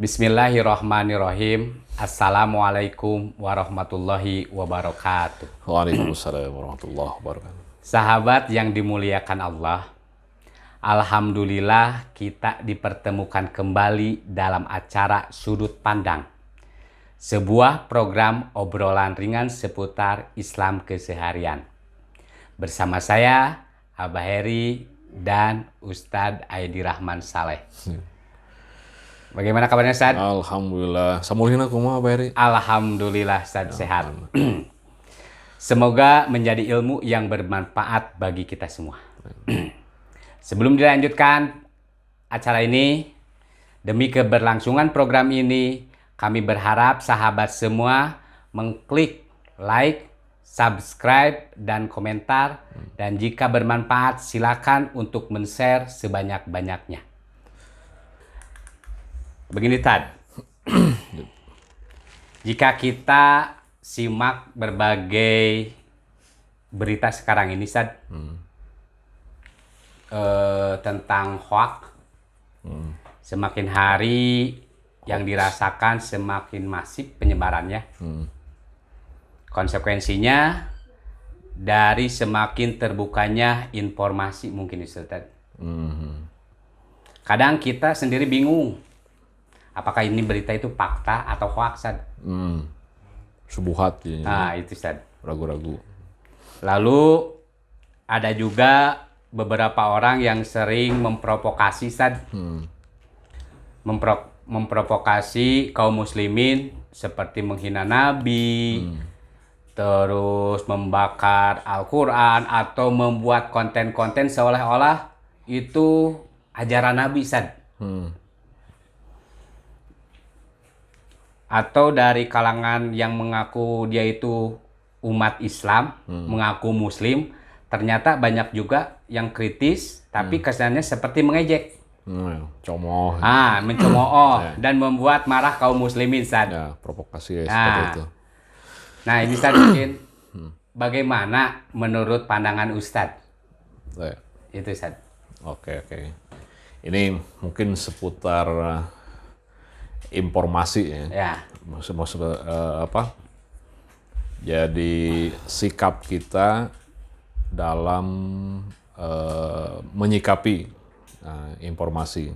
Bismillahirrahmanirrahim. Assalamualaikum warahmatullahi wabarakatuh. Waalaikumsalam warahmatullahi wabarakatuh. Sahabat yang dimuliakan Allah, alhamdulillah kita dipertemukan kembali dalam acara Sudut Pandang, sebuah program obrolan ringan seputar Islam keseharian. Bersama saya, Abah Heri dan Ustadz Aidi Rahman Saleh. Bagaimana kabarnya, Ustadz? Alhamdulillah. Samulina kumaha Beri? Alhamdulillah, Ustadz sehat. Semoga menjadi ilmu yang bermanfaat bagi kita semua. Sebelum dilanjutkan acara ini, demi keberlangsungan program ini, kami berharap sahabat semua mengklik like, subscribe, dan komentar. Dan jika bermanfaat, silakan untuk men-share sebanyak-banyaknya. Begini, Tad. Jika kita simak berbagai berita sekarang ini, Tad, tentang hoax, semakin hari yang dirasakan semakin masif penyebarannya. Konsekuensinya dari semakin terbukanya informasi mungkin, Ustaz. Kadang kita sendiri bingung. Apakah ini berita itu fakta atau hoax? Subuhat ya. Nah, itu Ustaz. Ragu-ragu. Lalu ada juga beberapa orang yang sering memprovokasi, Ustaz. Memprovokasi kaum muslimin seperti menghina Nabi, terus membakar Al-Quran, atau membuat konten-konten seolah-olah itu ajaran Nabi, Ustaz. Atau dari kalangan yang mengaku dia itu umat Islam, mengaku Muslim, ternyata banyak juga yang kritis, tapi kesannya seperti mengejek. Comooh. Mencemooh dan membuat marah kaum muslimin, Ustaz. Ya, provokasi ya, seperti itu. Nah, ini Ustaz, mungkin bagaimana menurut pandangan Ustaz? Ya. Itu, Ustaz. Oke. Ini mungkin seputar informasi ya. Ya. Maksud apa? Jadi sikap kita dalam menyikapi informasi.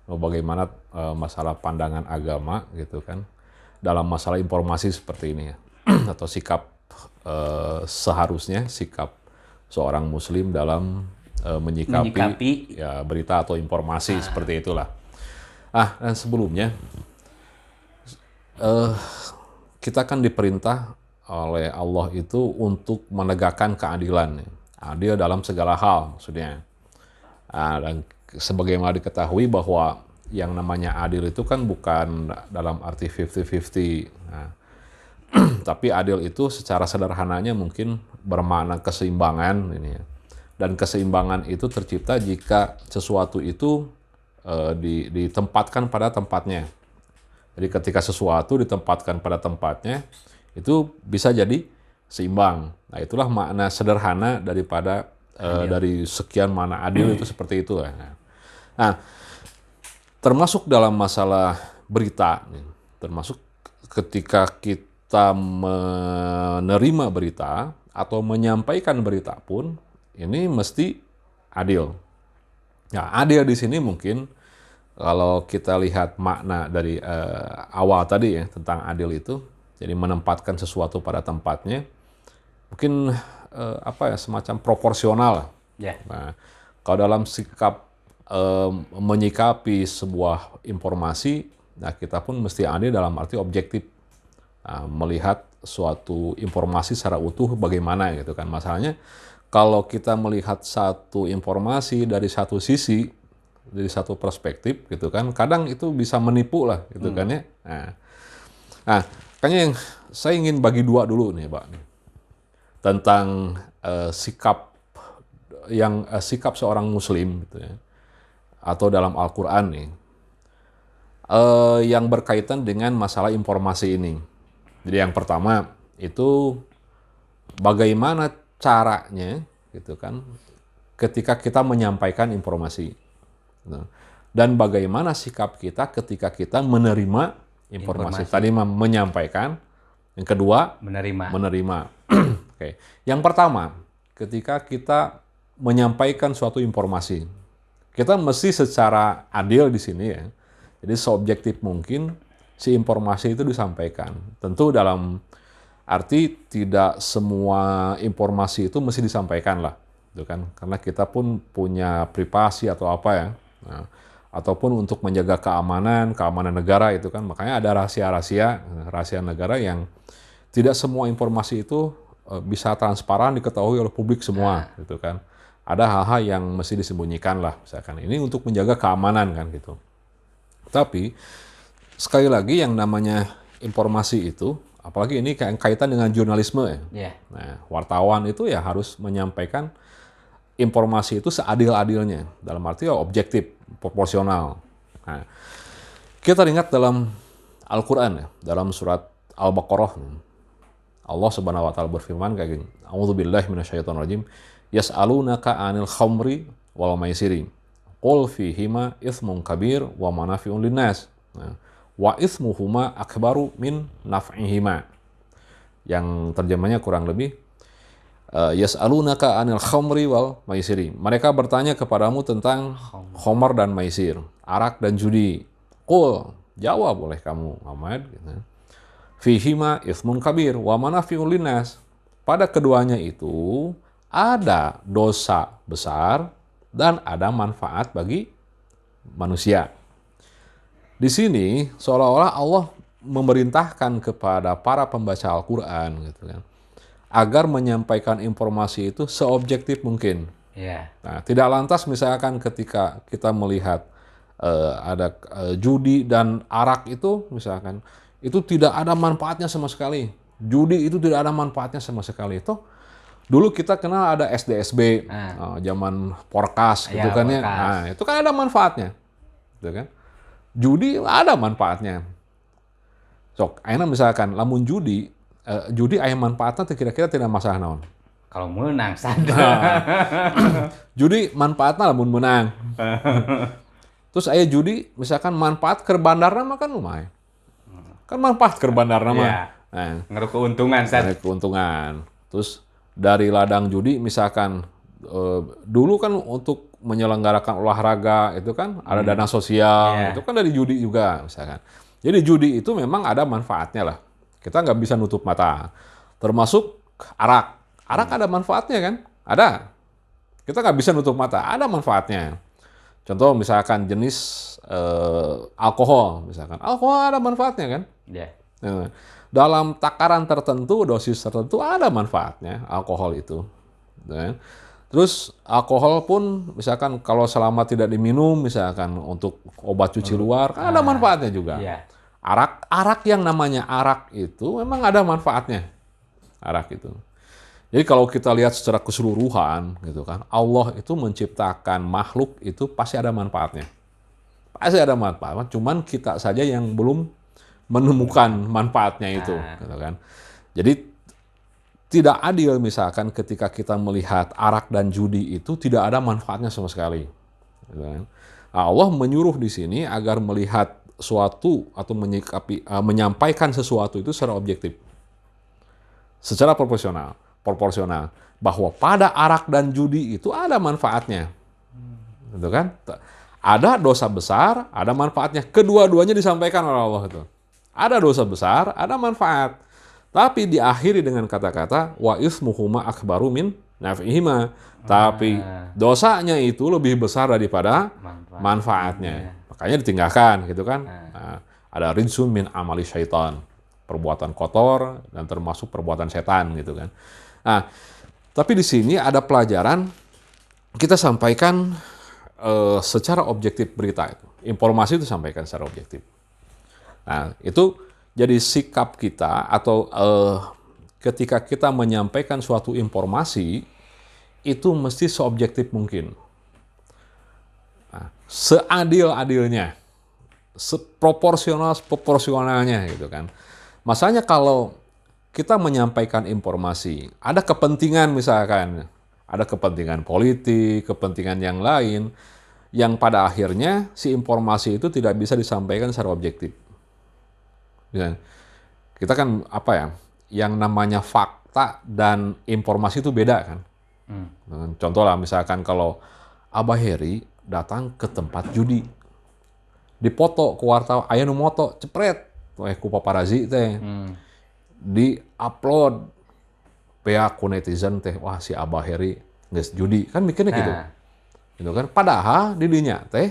Bagaimana masalah pandangan agama gitu kan. Dalam masalah informasi seperti ini ya. Atau sikap seharusnya sikap seorang muslim dalam menyikapi ya berita atau informasi seperti itulah. Dan sebelumnya kita kan diperintah oleh Allah itu untuk menegakkan keadilan, adil dalam segala hal maksudnya. Dan sebagaimana diketahui bahwa yang namanya adil itu kan bukan dalam arti 50-50. Tapi adil itu secara sederhananya mungkin bermakna keseimbangan ini ya. Dan keseimbangan itu tercipta jika sesuatu itu ditempatkan pada tempatnya. Jadi ketika sesuatu ditempatkan pada tempatnya, itu bisa jadi seimbang. Nah, itulah makna sederhana daripada dari sekian makna adil itu seperti itu. Nah, termasuk dalam masalah berita, termasuk ketika kita menerima berita atau menyampaikan berita pun, ini mesti adil. Nah, adil di sini mungkin kalau kita lihat makna dari awal tadi ya tentang adil itu, jadi menempatkan sesuatu pada tempatnya, mungkin semacam proporsional. Yeah. Nah, kalau dalam sikap menyikapi sebuah informasi, nah kita pun mesti adil dalam arti objektif, melihat suatu informasi secara utuh bagaimana gitu kan. Masalahnya kalau kita melihat satu informasi dari satu sisi, dari satu perspektif gitu kan, kadang itu bisa menipu lah gitu kan ya. Nah, kayaknya yang saya ingin bagi dua dulu nih Pak, tentang sikap seorang muslim gitu ya, atau dalam Al-Quran nih, yang berkaitan dengan masalah informasi ini. Jadi yang pertama itu bagaimana caranya gitu kan ketika kita menyampaikan informasi. dan bagaimana sikap kita ketika kita menerima informasi. Tadi menyampaikan, yang kedua menerima. Oke. Yang pertama, ketika kita menyampaikan suatu informasi, kita mesti secara adil di sini ya. Jadi seobjektif mungkin si informasi itu disampaikan. Tentu dalam arti tidak semua informasi itu mesti disampaikan lah, gitu kan? Karena kita pun punya privasi atau apa ya. Nah, ataupun untuk menjaga keamanan negara itu kan, makanya ada rahasia negara yang tidak semua informasi itu bisa transparan diketahui oleh publik semua, gitu kan. Ada hal-hal yang mesti disembunyikan lah, misalkan ini untuk menjaga keamanan kan gitu. Tapi sekali lagi yang namanya informasi itu, apalagi ini kaitan dengan jurnalisme ya. Nah, wartawan itu ya harus menyampaikan informasi itu seadil-adilnya, dalam arti objektif, proporsional. Nah, kita ingat dalam Al-Quran ya, dalam surat Al-Baqarah, Allah Subhanahu wa taala berfirman kayak gini. A'udzubillahi minasyaitonirrajim. Yas'alunaka 'anil khamri wal maisiri. Qul fihima itsmun kabir wa manafi'un linnas. Wa itsmuhuma akbaru min naf'ihima. Yang terjemahnya kurang lebih yas'alunaka 'anil khamri wal maisiri. Mereka bertanya kepadamu tentang khamar dan maisir, arak dan judi. Qul, jawab oleh kamu Muhammad gitu. Fihima itsmun kabir wa manafi'un linnas. Pada keduanya itu ada dosa besar dan ada manfaat bagi manusia. Di sini seolah-olah Allah memerintahkan kepada para pembaca Al-Quran gitu kan, agar menyampaikan informasi itu seobjektif mungkin. Nah, tidak lantas misalkan ketika kita melihat ada judi dan arak itu misalkan, itu tidak ada manfaatnya sama sekali. Judi itu tidak ada manfaatnya sama sekali. Itu dulu kita kenal ada SDSB, zaman Porkas gitu kan ya. Nah, itu kan ada manfaatnya. Gitu kan? Judi ada manfaatnya. Sok, ayeuna misalkan lamun judi aya manfaatnya kira-kira tidak masalah naon. Kalau menang sadar. Judi manfaatnya lamun menang. Terus aya judi misalkan manfaat ke bandarna mah kan lumayan. Kan manfaat ke bandarna mah. Nah, ngaruh keuntungan keuntungan. Terus dari ladang judi misalkan dulu kan untuk menyelenggarakan olahraga itu kan ada dana sosial, itu kan dari judi juga misalkan. Jadi judi itu memang ada manfaatnya lah. Kita nggak bisa nutup mata. Termasuk arak. Arak ada manfaatnya kan? Ada. Kita nggak bisa nutup mata. Ada manfaatnya. Contoh misalkan jenis alkohol. Misalkan alkohol ada manfaatnya kan? Dalam takaran tertentu, dosis tertentu ada manfaatnya alkohol itu. Terus alkohol pun misalkan kalau selama tidak diminum misalkan untuk obat cuci luar kan ada manfaatnya juga. Arak yang namanya arak itu memang ada manfaatnya. Arak itu. Jadi kalau kita lihat secara keseluruhan gitu kan, Allah itu menciptakan makhluk itu pasti ada manfaatnya. Pasti ada manfaat, cuman kita saja yang belum menemukan manfaatnya itu gitu kan. Jadi tidak adil misalkan ketika kita melihat arak dan judi itu tidak ada manfaatnya sama sekali. Gitu kan. Nah, Allah menyuruh di sini agar melihat suatu atau menyampaikan sesuatu itu secara objektif. Secara proporsional. Bahwa pada arak dan judi itu ada manfaatnya. Gitu kan? Ada dosa besar, ada manfaatnya. Kedua-duanya disampaikan oleh Allah itu. Ada dosa besar, ada manfaat. Tapi diakhiri dengan kata-kata wa ismuhuma akbaru min naf'ihima. Tapi dosanya itu lebih besar daripada manfaatnya. Makanya ditinggalkan gitu kan. Nah, ada rinsun min amali syaitan. Perbuatan kotor dan termasuk perbuatan setan gitu kan. Nah, tapi di sini ada pelajaran kita sampaikan secara objektif berita itu. Informasi itu sampaikan secara objektif. Nah, itu jadi sikap kita atau ketika kita menyampaikan suatu informasi itu mesti seobjektif mungkin. Nah, seadil-adilnya, seproporsionalnya gitu kan. Masalahnya kalau kita menyampaikan informasi, ada kepentingan misalkan, ada kepentingan politik, kepentingan yang lain, yang pada akhirnya si informasi itu tidak bisa disampaikan secara objektif. Ya. Kita kan apa ya, yang namanya fakta dan informasi itu beda kan. Contoh lah misalkan kalau Abah Heri datang ke tempat judi, dipoto ku wartawan, aya nu moto cepret ku paparazi teh, di upload pihak ku netizen teh, wah si Abah Heri geus judi, kan mikirnya gitu kan. Padahal di dinya teh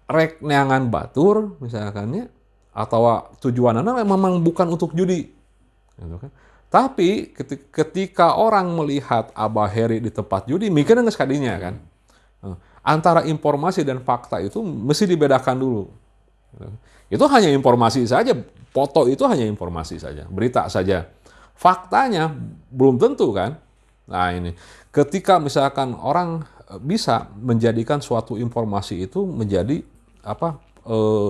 rek neangan batur misalkannya, atau tujuannya memang bukan untuk judi, gitu kan. Tapi ketika orang melihat Abah Heri di tempat judi, mikirnya geus kadinya kan. Antara informasi dan fakta itu mesti dibedakan dulu. Itu hanya informasi saja, foto itu hanya informasi saja, berita saja. Faktanya belum tentu kan. Nah ini, ketika misalkan orang bisa menjadikan suatu informasi itu menjadi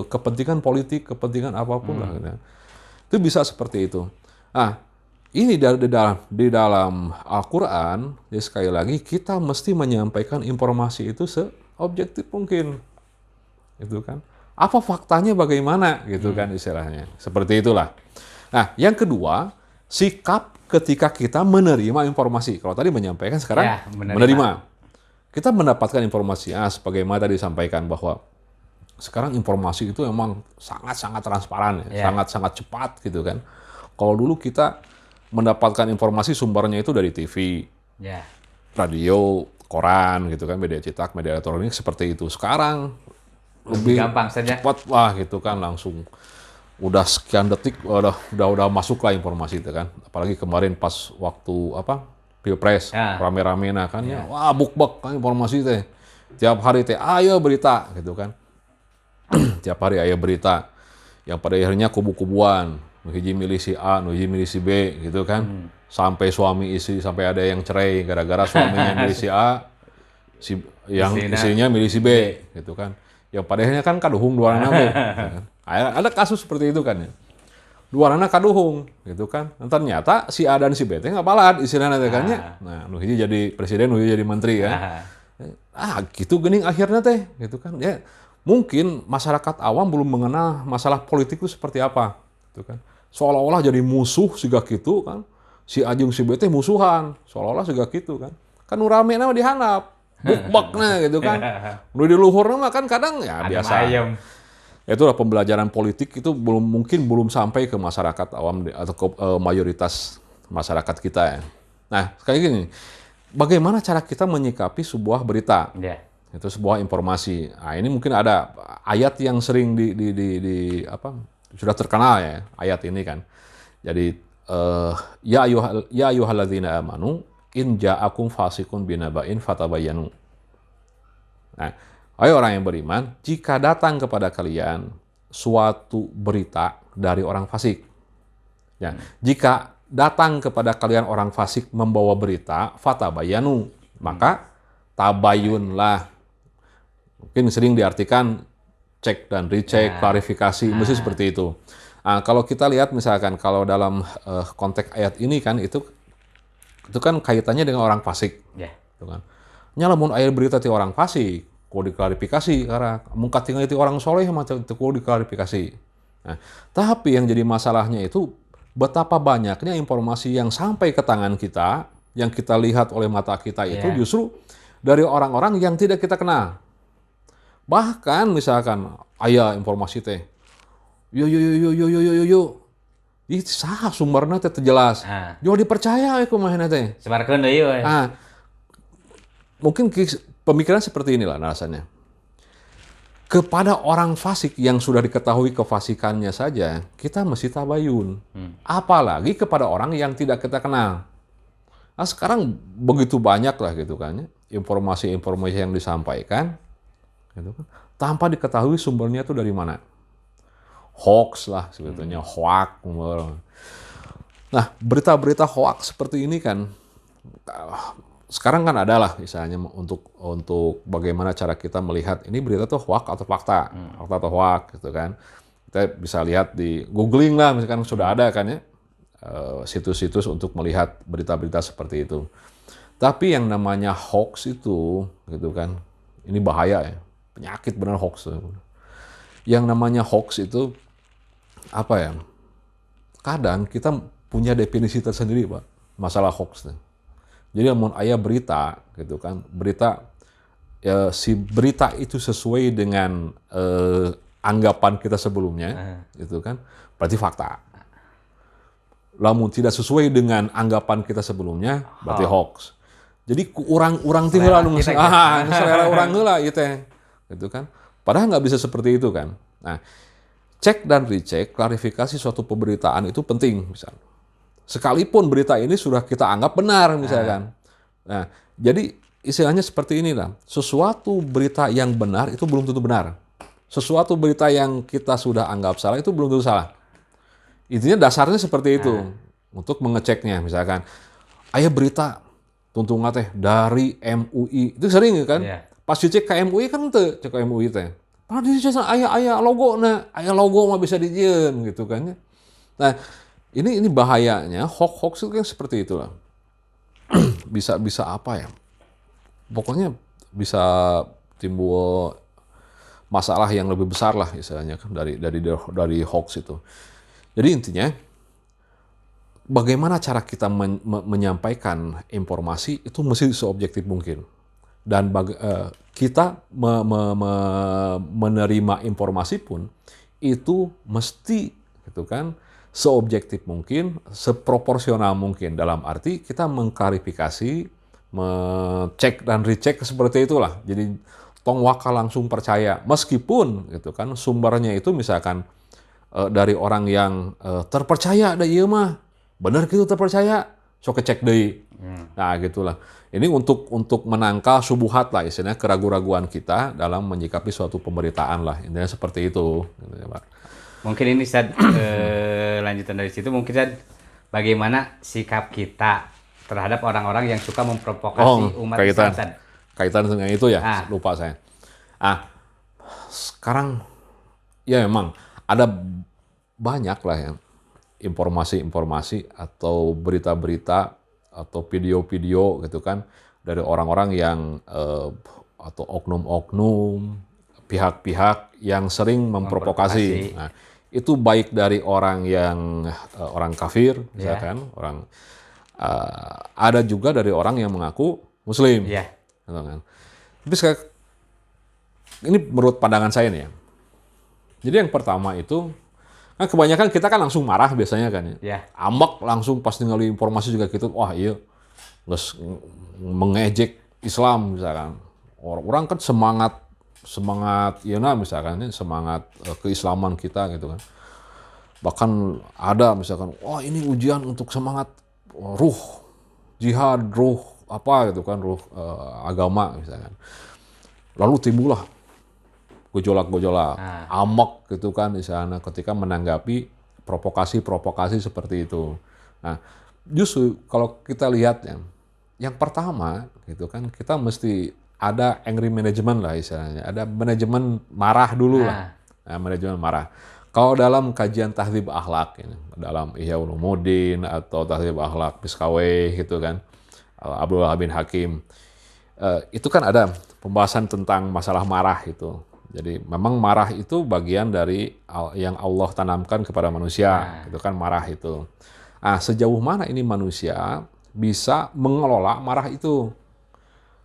kepentingan politik, kepentingan apapun lah. Gitu. Itu bisa seperti itu. Nah, ini di dalam Al-Quran, ya sekali lagi kita mesti menyampaikan informasi itu seobjektif mungkin, gitu kan? Apa faktanya bagaimana, gitu kan istilahnya? Seperti itulah. Nah, yang kedua, sikap ketika kita menerima informasi. Kalau tadi menyampaikan, sekarang menerima. Kita mendapatkan informasi, sebagaimana tadi disampaikan bahwa sekarang informasi itu memang sangat-sangat transparan, sangat-sangat cepat, gitu kan? Kalau dulu kita mendapatkan informasi sumbernya itu dari TV, radio, koran, gitu kan, media cetak, media elektronik seperti itu. Sekarang lebih gampang saja, cepat lah, gitu kan, langsung udah sekian detik udah masuk lah informasi itu kan. Apalagi kemarin pas waktu Pilpres rame-rame kan wah bukbek kan informasi teh. Tiap hari teh ayo berita, gitu kan. Tiap hari ayo berita. Yang pada akhirnya kubu-kubuan. Nuhiji milih si A, nuhiji milih si B, gitu kan. Sampai suami istri, sampai ada yang cerai gara-gara suaminya milih si A, yang istrinya milih si B, gitu kan. Yang pada akhirnya kan kaduhung dua anak. Ada kasus seperti itu kan ya. Dua anak kaduhung, gitu kan. Dan ternyata si A dan si B nggak balad istilahnya kan ya. Nah, nuhiji jadi presiden, nuhiji jadi menteri kan. Gitu gening akhirnya teh, gitu kan. Ya, mungkin masyarakat awam belum mengenal masalah politik itu seperti apa, gitu kan. Seolah-olah jadi musuh siga gitu kan. Si A jeung si B teh musuhan, seolah-olah siga gitu kan. Kan nu rame nama dihandap, bukbakna gitu kan. Nu di luhurna mah kan kadang ya biasa. Itulah pembelajaran politik itu belum sampai ke masyarakat awam atau ke mayoritas masyarakat kita ya. Nah, sekali gini, bagaimana cara kita menyikapi sebuah berita? Itu sebuah informasi. Nah, ini mungkin ada ayat yang sering sudah terkenal ya, ayat ini kan. Jadi ya ayyuhalladzina amanu in ja'akum fasiqun binaba'in fatabayyanu. Nah, hai orang yang beriman, jika datang kepada kalian suatu berita dari orang fasik. Ya, jika datang kepada kalian orang fasik membawa berita fatabayyanu, maka tabayunlah. Mungkin sering diartikan cek dan recheck, klarifikasi, mesti seperti itu. Nah, kalau kita lihat misalkan kalau dalam konteks ayat ini kan itu kan kaitannya dengan orang fasik, gitu kan. Nyalamun ayat berita ti orang fasik, kok diklarifikasi karena mungkin tinggal ti orang soleh macam itu kok diklarifikasi. Nah, tapi yang jadi masalahnya itu betapa banyaknya informasi yang sampai ke tangan kita, yang kita lihat oleh mata kita itu justru dari orang-orang yang tidak kita kenal. Bahkan misalkan aya informasi teh, yo, ih saha sumberna teh jelas, jo dipercaya aku kumaha teh. Sebarkeun deui we. Mungkin pemikiran seperti inilah alasannya. Kepada orang fasik yang sudah diketahui kefasikannya saja, kita mesti tabayun. Apalagi kepada orang yang tidak kita kenal. Nah, sekarang begitu banyak lah gitu kan, informasi-informasi yang disampaikan. Gitu kan, tanpa diketahui sumbernya itu dari mana. Hoax lah sebetulnya, hoax. Nah, berita-berita hoax seperti ini kan sekarang kan ada lah misalnya untuk bagaimana cara kita melihat ini berita itu hoax atau fakta, fakta atau hoax gitu kan. Kita bisa lihat di googling lah, misalkan sudah ada kan ya situs-situs untuk melihat berita-berita seperti itu. Tapi yang namanya hoax itu gitu kan, Ini bahaya ya. Penyakit benar hoax. Yang namanya hoax itu apa ya? Kadang kita punya definisi tersendiri, Pak, masalah hoax. Jadi mau ayah berita gitu kan, berita ya, si berita itu sesuai dengan anggapan kita sebelumnya, gitu kan, berarti fakta. Lamun tidak sesuai dengan anggapan kita sebelumnya, berarti hoax. Jadi orang tinggal lalu selera orang heula gitu kan. Padahal nggak bisa seperti itu kan. Nah, cek dan recheck, klarifikasi suatu pemberitaan itu penting misalnya. Sekalipun berita ini sudah kita anggap benar misalkan. Nah, jadi istilahnya seperti inilah. Sesuatu berita yang benar itu belum tentu benar. Sesuatu berita yang kita sudah anggap salah itu belum tentu salah. Intinya dasarnya seperti itu. Untuk mengeceknya misalkan. Aya berita tuntungan teh dari MUI. Itu sering kan? Pas dicek ke MUI kan teu cek ke MUI teh. Padahal di sana aya logo mah bisa dijieun gitu kan. Nah, ini bahayanya hoax itu kan seperti itulah. bisa apa ya? Pokoknya bisa timbul masalah yang lebih besar lah istilahnya kan dari hoax itu. Jadi intinya bagaimana cara kita menyampaikan informasi itu mesti seobjektif mungkin. Dan kita menerima informasi pun itu mesti gitu kan seobjektif mungkin, seproporsional mungkin, dalam arti kita mengklarifikasi, mengecek dan recheck seperti itulah. Jadi tong waka langsung percaya meskipun gitu kan sumbernya itu misalkan dari orang yang terpercaya da ieu mah bener gitu terpercaya, sok kecek deui. Nah, gitulah. Ini untuk menangkal subuhat lah istilahnya, keraguan-raguan kita dalam menyikapi suatu pemberitaan lah. Intinya seperti itu, gitu ya, Pak. Mungkin ini Ustaz, lanjutan dari situ mungkin Ustaz, bagaimana sikap kita terhadap orang-orang yang suka memprovokasi umat Islam, Ustaz. Kaitan dengan itu ya, lupa saya. Sekarang ya memang ada banyak lah ya informasi-informasi atau berita-berita atau video-video gitu kan dari orang-orang yang atau oknum-oknum, pihak-pihak yang sering memprovokasi. Nah, itu baik dari orang yang orang kafir misalkan, orang ada juga dari orang yang mengaku muslim. Gitu kan. Tapi ini menurut pandangan saya nih ya. Jadi yang pertama itu kan kebanyakan kita kan langsung marah biasanya kan ya. Ambek langsung pas ningali informasi juga gitu, wah iya geus mengejek Islam misalkan. Orang kan semangat ieu misalkan semangat keislaman kita gitu kan. Bahkan ada misalkan, wah ini ujian untuk semangat ruh jihad, ruh apa gitu kan, ruh agama misalkan. Lalu timbullah gejolak-gejolak, amok gitu kan di sana ketika menanggapi provokasi seperti itu. Nah, justru kalau kita lihat yang pertama gitu kan, kita mesti ada angry management lah istilahnya, ada manajemen marah dulu lah. Nah, manajemen marah. Kalau dalam kajian tahdzib akhlak ini, dalam Ihya Ulumuddin atau tahdzib akhlak Miskaweh gitu kan, Abdullah bin Hakim, itu kan ada pembahasan tentang masalah marah itu. Jadi memang marah itu bagian dari yang Allah tanamkan kepada manusia, gitu kan, marah itu. Nah, sejauh mana ini manusia bisa mengelola marah itu?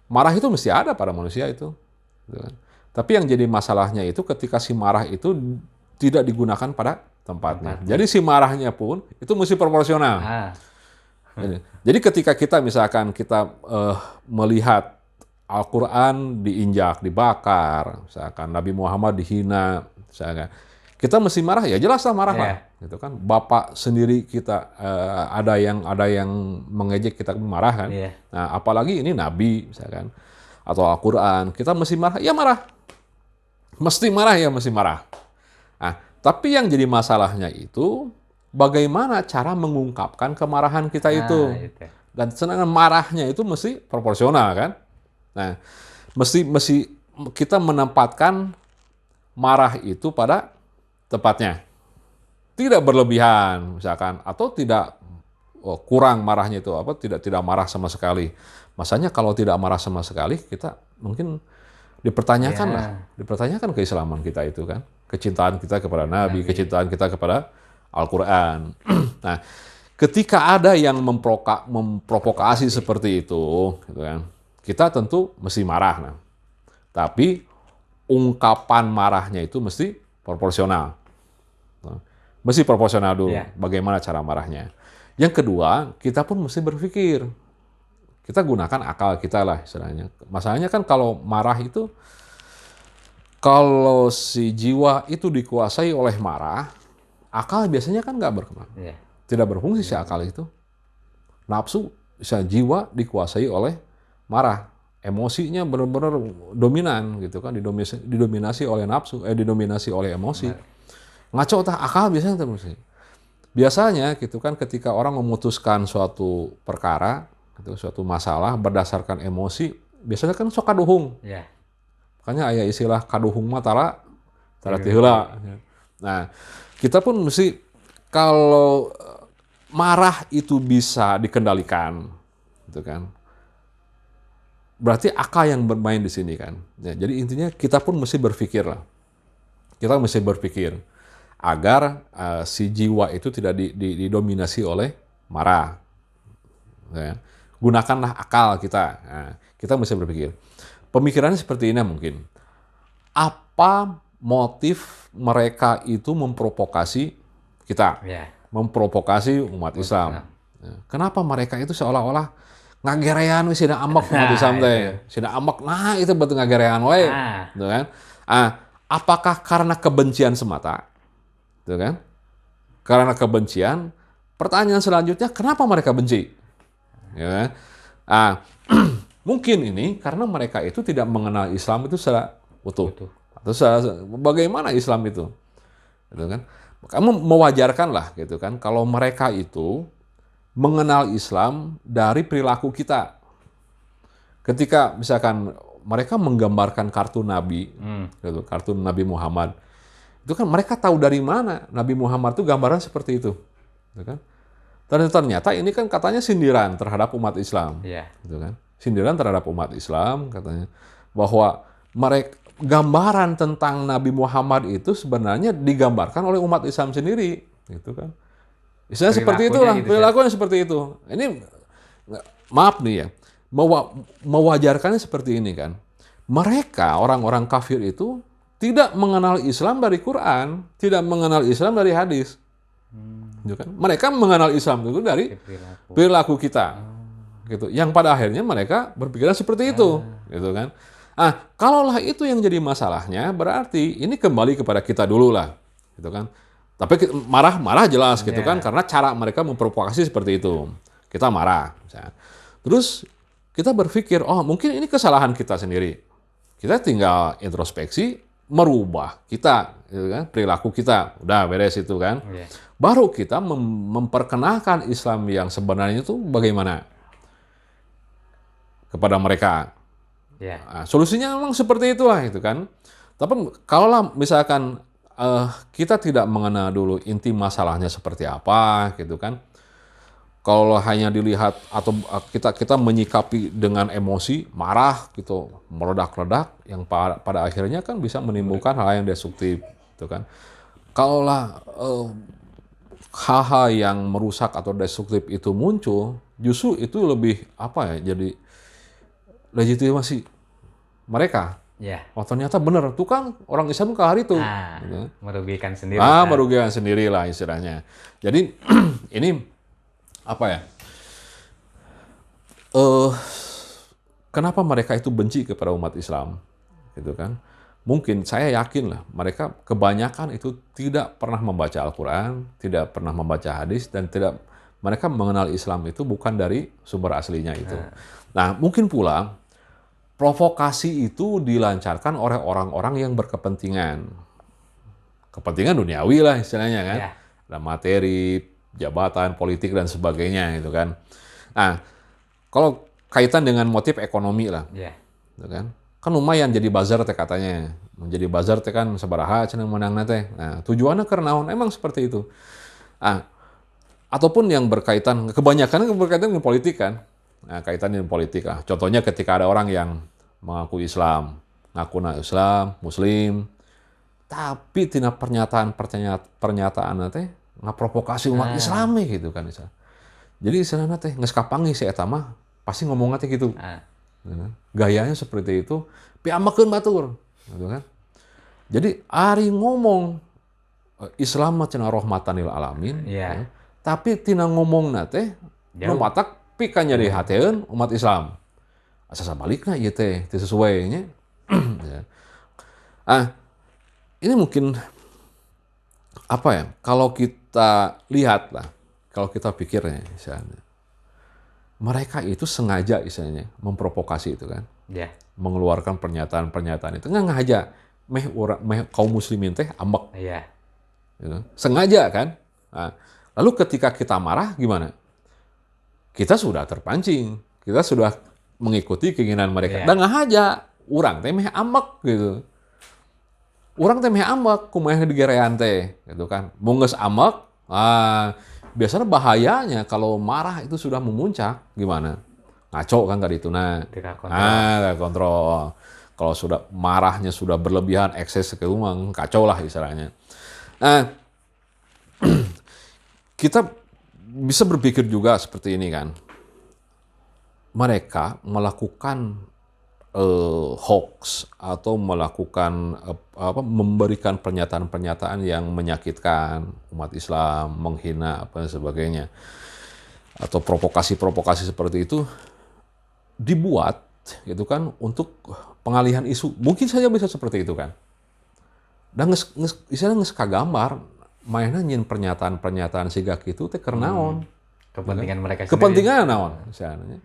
Marah itu mesti ada pada manusia itu. Gitu kan. Tapi yang jadi masalahnya itu ketika si marah itu tidak digunakan pada tempatnya. Jadi si marahnya pun itu mesti proporsional. Jadi ketika kita misalkan kita melihat Al-Quran diinjak, dibakar, misalkan Nabi Muhammad dihina, misalkan kita mesti marah, ya jelaslah marah lah, gitu kan. Bapak sendiri kita ada yang mengejek kita marah kan. Nah, apalagi ini Nabi misalkan atau Al-Quran, kita mesti marah, ya marah, mesti marah. Nah, tapi yang jadi masalahnya itu bagaimana cara mengungkapkan kemarahan kita itu. Dan sedangkan marahnya itu mesti proporsional kan. Nah, mesti kita menempatkan marah itu pada tempatnya. Tidak berlebihan misalkan, atau tidak kurang marahnya itu, tidak marah sama sekali. Masanya kalau tidak marah sama sekali, kita mungkin dipertanyakan keislaman kita itu kan, kecintaan kita kepada Nabi, kecintaan kita kepada Al-Quran. Nah, ketika ada yang memprovokasi seperti itu, gitu kan, kita tentu mesti marah. Nah. Tapi ungkapan marahnya itu mesti proporsional. Nah, mesti proporsional dulu bagaimana cara marahnya. Yang kedua, kita pun mesti berpikir. Kita gunakan akal kita lah istilahnya. Masalahnya kan kalau marah itu, kalau si jiwa itu dikuasai oleh marah, akal biasanya kan nggak berkembang. Tidak berfungsi si akal itu. Nafsu, jiwa dikuasai oleh marah. Emosinya benar-benar dominan gitu kan, didominasi oleh nafsu, didominasi oleh emosi. Ngaco tah akal biasanya terus. Biasanya gitu kan ketika orang memutuskan suatu perkara, gitu, suatu masalah berdasarkan emosi, biasanya kan sok kaduhung. Makanya aya istilah kaduhung mah tara ti heula. Nah, kita pun mesti kalau marah itu bisa dikendalikan, gitu kan. Berarti akal yang bermain di sini kan. Ya, jadi intinya kita pun mesti berpikir lah. Kita mesti berpikir agar si jiwa itu tidak didominasi oleh marah. Ya. Gunakanlah akal kita. Nah, kita mesti berpikir. Pemikirannya seperti ini mungkin. Apa motif mereka itu memprovokasi kita? Memprovokasi umat Islam. Kenapa mereka itu seolah-olah ngagerean we sida amek umat Islam teh. Sida amek, nah itu betul ngagerean we. Gitu kan? Apakah karena kebencian semata? Gitu kan? Karena kebencian, pertanyaan selanjutnya kenapa mereka benci? Ya kan? Mungkin ini karena mereka itu tidak mengenal Islam itu secara utuh. Atau bagaimana Islam itu? Gitu kan? Kamu mewajarkan lah gitu kan kalau mereka itu mengenal Islam dari perilaku kita. Ketika misalkan mereka menggambarkan kartun Nabi, gitu, kartun Nabi Muhammad, itu kan mereka tahu dari mana Nabi Muhammad itu gambaran seperti itu, gitu kan? Ternyata ini kan katanya sindiran terhadap umat Islam, gitu kan? Sindiran terhadap umat Islam katanya bahwa mereka gambaran tentang Nabi Muhammad itu sebenarnya digambarkan oleh umat Islam sendiri, gitu kan? Istilahnya seperti itulah, gitu, perilakunya seperti itu. Ini maaf nih ya, mewajarkannya seperti ini kan. Mereka orang-orang kafir itu tidak mengenal Islam dari Quran, tidak mengenal Islam dari hadis. Gitu kan? Mereka mengenal Islam itu dari perilaku kita. Gitu. Yang pada akhirnya mereka berpikiran seperti itu, gitu kan. Kalaulah itu yang jadi masalahnya, berarti ini kembali kepada kita dulu lah, gitu kan. Tapi marah jelas gitu kan, karena cara mereka memprovokasi seperti itu. Kita marah. Misalnya. Terus kita berpikir, oh mungkin ini kesalahan kita sendiri. Kita tinggal introspeksi, merubah kita, gitu kan, perilaku kita. Udah beres itu kan. Baru kita memperkenalkan Islam yang sebenarnya itu bagaimana kepada mereka. Solusinya memang seperti itulah itu kan. Tapi kalau misalkan kita tidak mengenal dulu inti masalahnya seperti apa, gitu kan. Kalau hanya dilihat atau kita menyikapi dengan emosi, marah gitu, meledak-ledak, yang pada akhirnya kan bisa menimbulkan hal yang destruktif, gitu kan. Kalaulah hal-hal yang merusak atau destruktif itu muncul, justru itu lebih jadi legitimasi mereka. Oh ternyata benar, tuh kan orang Islam ke hari itu. Gitu. Merugikan sendiri. Merugikan sendiri lah istilahnya. Jadi ini kenapa mereka itu benci kepada umat Islam, gitu kan? Mungkin saya yakin lah mereka kebanyakan itu tidak pernah membaca Al-Quran, tidak pernah membaca hadis, dan mereka mengenal Islam itu bukan dari sumber aslinya itu. Nah mungkin pula provokasi itu dilancarkan oleh orang-orang yang berkepentingan. Kepentingan duniawi lah istilahnya kan. Ada materi, jabatan, politik, dan sebagainya gitu kan. Nah, kalau kaitan dengan motif ekonomi lah. Gitu kan. Kan lumayan jadi buzzer teh katanya. Menjadi buzzer teh kan sabaraha cenah menangna teh. Nah, tujuannya karena emang seperti itu. Ataupun yang kebanyakan berkaitan dengan politik kan. Nah, kaitan dengan politik. Contohnya ketika ada orang yang mengaku Islam, ngakuna Islam, Muslim, tapi tina pernyataan teh ngaprovokasi umat Islam gitu kan. Jadi istilahnya teh geus kapanggih si eta mah pasti ngomongnya teh gitu. Gayanya seperti itu, piamakeun batur gitu kan. Jadi ari ngomong Islam mah cenah rahmatan lil alamin, ya. Tapi tina ngomongna teh nu matak pika nyari hateun umat Islam. Asa sabalikna ieu teh teu sesuai nya. Ini mungkin apa ya? Kalau kita lihat lah, kalau kita pikirnya misalnya, mereka itu sengaja misalnya memprovokasi itu kan, mengeluarkan pernyataan-pernyataan itu nggak aja, meh kaum muslimin teh ambek, gitu. Sengaja kan. Nah, lalu ketika kita marah gimana? Kita sudah terpancing, kita sudah mengikuti keinginan mereka. Dan nggak aja, orang teh meh ambek gitu. Orang teh meh ambek, kumaha digerean teh, gitu kan. Mungges ambek, biasanya bahayanya kalau marah itu sudah memuncak, gimana? Ngaco kan gak dituna. Gak kontrol. Kalau sudah marahnya sudah berlebihan, ekses ke rumah, kacau lah istilahnya. Kita bisa berpikir juga seperti ini kan. Mereka melakukan hoax atau melakukan memberikan pernyataan-pernyataan yang menyakitkan umat Islam, menghina apa dan sebagainya, atau provokasi-provokasi seperti itu dibuat gitu kan untuk pengalihan isu. Mungkin saja bisa seperti itu kan. Dan istilahnya geus kagambar mainnya nyin pernyataan-pernyataan sigak itu teh keur naon? Kepentingan mereka sendiri. Kepentingan naon misalnya.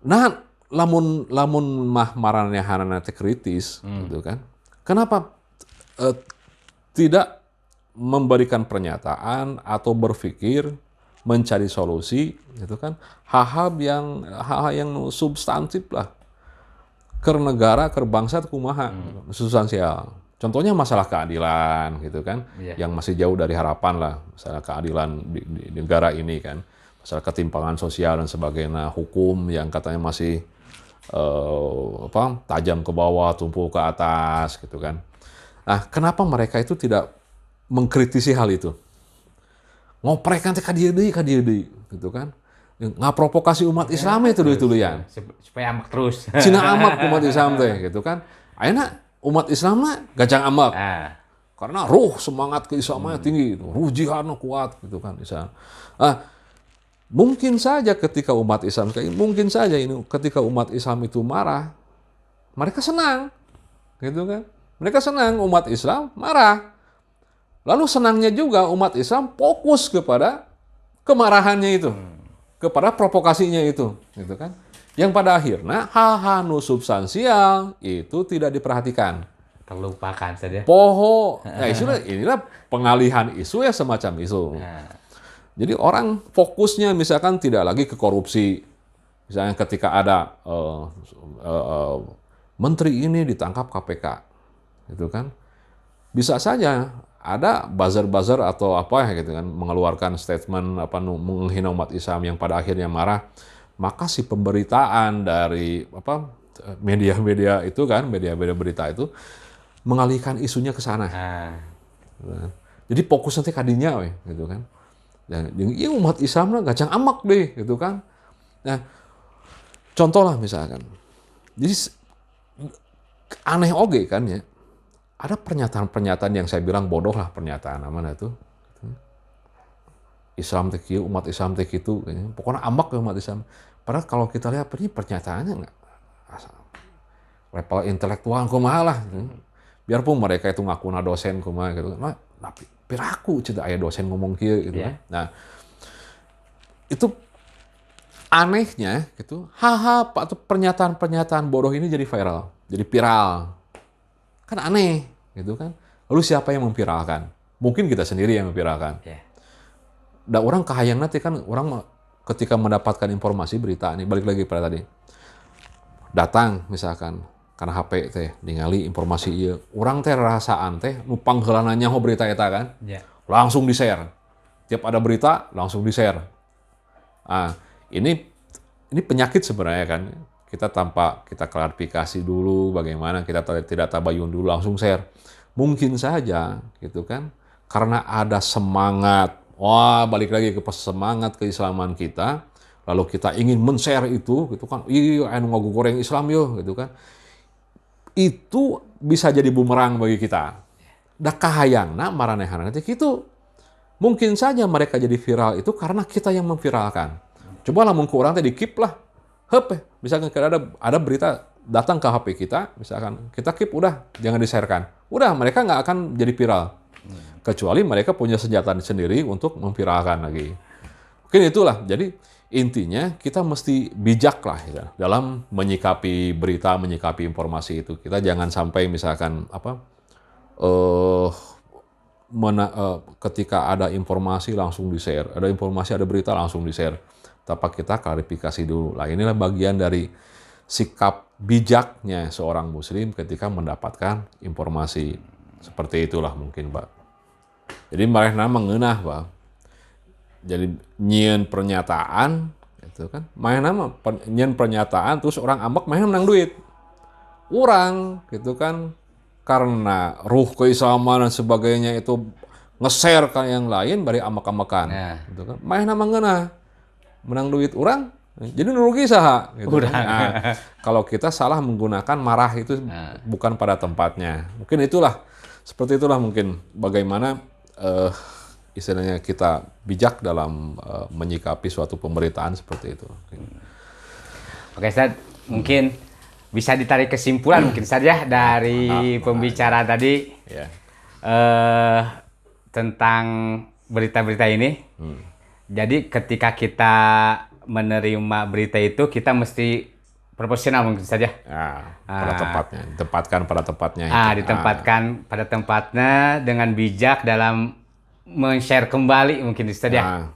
Nah, lamun mah maranehanana teh kritis gitu kan. Kenapa tidak memberikan pernyataan atau berpikir mencari solusi gitu kan. Hal-hal yang substantif lah. Keur negara, keur bangsa kumaha substansial. Contohnya masalah keadilan gitu kan. Yang masih jauh dari harapan lah, masalah keadilan di negara ini kan. Masalah ketimpangan sosial dan sebagainya, hukum yang katanya masih tajam ke bawah, tumpul ke atas gitu kan. Nah, kenapa mereka itu tidak mengkritisi hal itu? Ngoprek nanti ka dieu deui gitu kan. Ngaprovokasi umat Islam itu dulu-duluan. Supaya ambek terus. Cina ambek umat Islam teh gitu kan. Ayeuna umat Islam mah gacang ambek. Karena ruh semangat keislamannya tinggi, ruh jihadnya kuat gitu kan. Mungkin saja ketika umat Islam ketika umat Islam itu marah, mereka senang, gitu kan? Mereka senang umat Islam marah. Lalu senangnya juga umat Islam fokus kepada kemarahannya itu, kepada provokasinya itu, gitu kan? Yang pada akhirnya hal-hal nu substansial itu tidak diperhatikan, terlupakan saja. Inilah pengalihan isu ya, semacam isu. Jadi orang fokusnya misalkan tidak lagi ke korupsi. Misalnya ketika ada menteri ini ditangkap KPK, gitu kan? Bisa saja ada buzzer-buzzer atau apa gitu kan, mengeluarkan statement menghina umat Islam yang pada akhirnya marah. Maka si pemberitaan dari media-media itu kan, media-media berita itu mengalihkan isunya ke sana. Jadi fokus nanti kadinya gitu kan. Dan ya umat Islam lah gacang amak deh gitu kan. Nah, contoh lah misalkan. Jadi aneh oge kan ya. Ada pernyataan-pernyataan yang saya bilang bodoh lah, pernyataan mana itu. Islam teh kieu, umat Islam teh kitu, pokoknya amak ya umat Islam. Padahal kalau kita lihat ini pernyataannya enggak level intelektual kumaha lah. Biarpun mereka itu ngakuna dosen kumaha gitu. Nah, tapi piraku cita aya dosen ngomong kieu gitu kan. Nah, itu anehnya gitu, atau pernyataan-pernyataan bodoh ini jadi viral, jadi viral. Kan aneh gitu kan. Lalu siapa yang memviralkan? Mungkin kita sendiri yang memviralkan. Dan orang kahayang nanti kan, orang ketika mendapatkan informasi berita ini, balik lagi pada tadi. Datang misalkan karena HP teh ningali informasi ieu, urang teh rasaan teh nu pangheulana nyaho berita eta kan. Langsung di-share. Tiap ada berita langsung di-share. Ini penyakit sebenarnya kan. kita tanpa kita klarifikasi dulu bagaimana, kita tidak tabayun dulu langsung share. Mungkin saja gitu kan, karena ada semangat, balik lagi ke semangat keislaman kita, lalu kita ingin men-share itu gitu kan, iya anu ngagugoreng Islam yo gitu kan. Itu bisa jadi bumerang bagi kita. Da kahayangna maranehan itu mungkin saja mereka jadi viral itu karena kita yang memviralkan. Cobalah mungkin orang tadi keep lah. Misalkan ada berita datang ke HP kita, misalkan kita keep udah jangan di-sharekan. Udah mereka nggak akan jadi viral. Kecuali mereka punya senjata sendiri untuk memviralkan lagi. Mungkin itulah. Jadi intinya kita mesti bijak lah ya, dalam menyikapi berita, menyikapi informasi itu. Kita jangan sampai misalkan ketika ada informasi langsung di-share, ada informasi, ada berita langsung di-share. Tanpa kita klarifikasi dulu. Lah inilah bagian dari sikap bijaknya seorang muslim ketika mendapatkan informasi. Seperti itulah mungkin, Pak. Jadi mereka mengenah, Pak. Jadi nyieun pernyataan gitu kan. Nyieun pernyataan terus orang ambek menang duit. Orang gitu kan karena ruh keislaman dan sebagainya itu nge-share ke yang lain bari amak-amakan gitu kan. Mengenah menang duit orang jadi rugi saha gitu kan. Nah, kalau kita salah menggunakan marah itu bukan pada tempatnya. Mungkin seperti itulah mungkin bagaimana istilahnya kita bijak dalam menyikapi suatu pemberitaan seperti itu. Oke, Ustaz, mungkin bisa ditarik kesimpulan mungkin saja dari pembicaraan tadi tentang berita-berita ini. Jadi ketika kita menerima berita itu kita mesti proporsional mungkin saja. Pada tempatnya, ditempatkan pada tempatnya. Ditempatkan pada tempatnya dengan bijak dalam men-share kembali mungkin saja.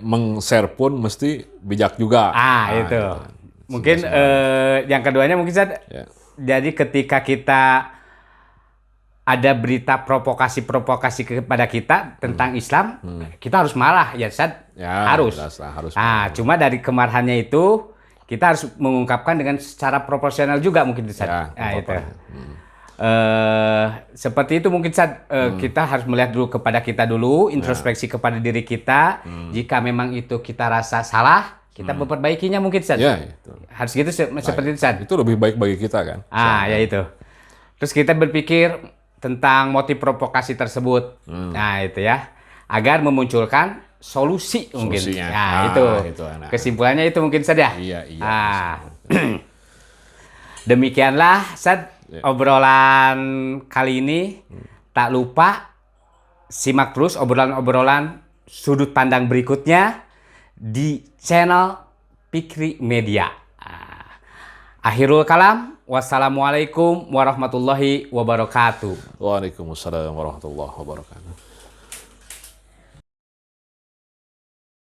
Men-share pun mesti bijak juga. Itu. Gitu. Mungkin yang keduanya mungkin jadi ketika kita ada berita provokasi kepada kita tentang Islam, kita harus marah ya Ustaz. Harus. Harus. Cuma dari kemarahannya itu kita harus mengungkapkan dengan secara proporsional juga mungkin Ustaz. Itu. Seperti itu mungkin kita harus melihat dulu kepada kita dulu, introspeksi kepada diri kita. Jika memang itu kita rasa salah, kita memperbaikinya mungkin Ustaz. Itu. Harus gitu seperti itu Ustaz. Itu lebih baik bagi kita kan. Ya itu. Terus kita berpikir tentang motif provokasi tersebut. Itu ya. Agar memunculkan solusi mungkin. Itu. Kesimpulannya itu mungkin saja. Iya. Demikianlah Ustaz obrolan kali ini. Tak lupa simak terus obrolan-obrolan sudut pandang berikutnya di channel Fikri Media. Akhirul kalam, wassalamualaikum warahmatullahi wabarakatuh. Waalaikumsalam warahmatullahi wabarakatuh.